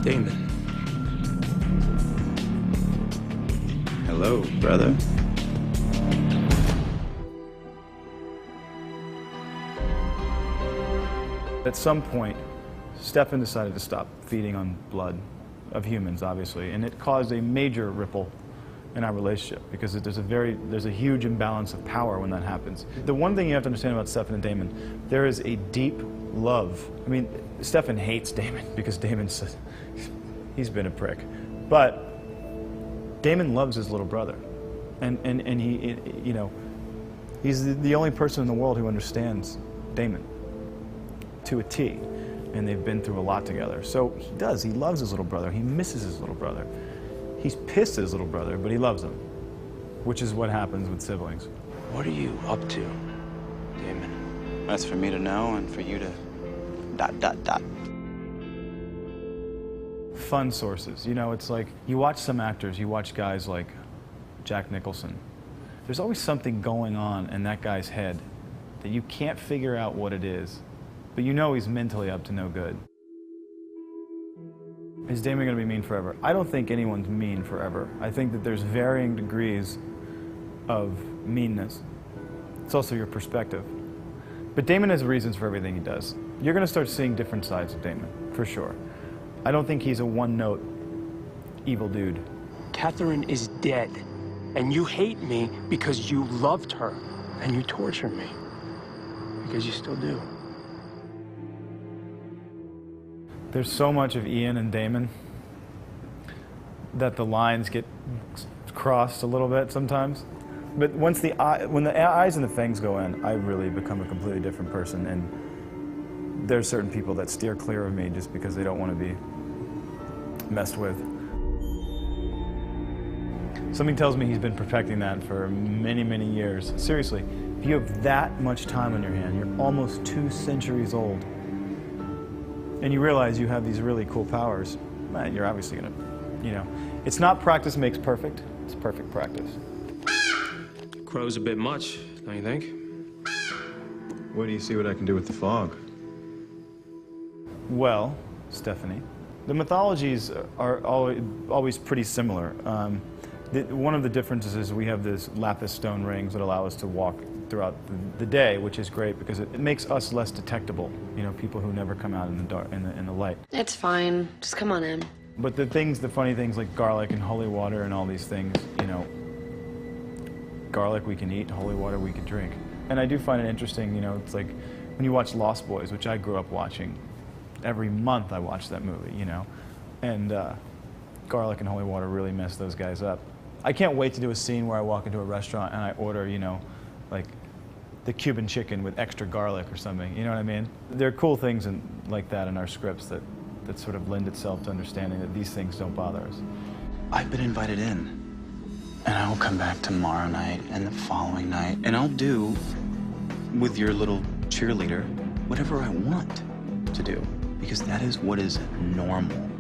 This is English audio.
Damon. Hello, brother. At some point, Stefan decided to stop feeding on blood of humans, obviously, and it caused a major ripple in our relationship because there's a huge imbalance of power when that happens. The one thing you have to understand about Stefan and Damon, there is a deep love. I mean, Stefan hates Damon because he's been a prick, but Damon loves his little brother, and he, you know, he's the only person in the world who understands Damon to a T, and they've been through a lot together. So he loves his little brother, he misses his little brother. He's pissed at his little brother, but he loves him, which is what happens with siblings. What are you up to, Damon? That's for me to know and for you to ... Fun sources. You know, it's like, you watch some actors, you watch guys like Jack Nicholson. There's always something going on in that guy's head that you can't figure out what it is, but you know he's mentally up to no good. Is Damon going to be mean forever? I don't think anyone's mean forever. I think that there's varying degrees of meanness. It's also your perspective. But Damon has reasons for everything he does. You're going to start seeing different sides of Damon, for sure. I don't think he's a one-note evil dude. Catherine is dead, and you hate me because you loved her, and you torture me because you still do. There's so much of Ian and Damon that the lines get crossed a little bit sometimes. But when the eyes and the fangs go in, I really become a completely different person. And there's certain people that steer clear of me just because they don't want to be messed with. Something tells me he's been perfecting that for many, many years. Seriously, if you have that much time on your hand, you're almost 2 centuries old, and you realize you have these really cool powers, man, you're obviously gonna, you know, it's not practice makes perfect, it's perfect practice. Crow's a bit much, don't you think? Where do you see what I can do with the fog? Well, Stephanie, the mythologies are always pretty similar. One of the differences is we have this lapis stone rings that allow us to walk throughout the day, which is great because it makes us less detectable. You know, people who never come out in the dark, in the light. It's fine. Just come on in. But the funny things like garlic and holy water and all these things, you know, garlic we can eat, holy water we can drink. And I do find it interesting, you know, it's like when you watch Lost Boys, which I grew up watching. Every month I watch that movie, you know, and garlic and holy water really mess those guys up. I can't wait to do a scene where I walk into a restaurant and I order, you know, like the Cuban chicken with extra garlic or something, you know what I mean? There are cool things like that in our scripts that sort of lend itself to understanding that these things don't bother us. I've been invited in, and I will come back tomorrow night and the following night, and I'll do with your little cheerleader whatever I want to do, because that is what is normal.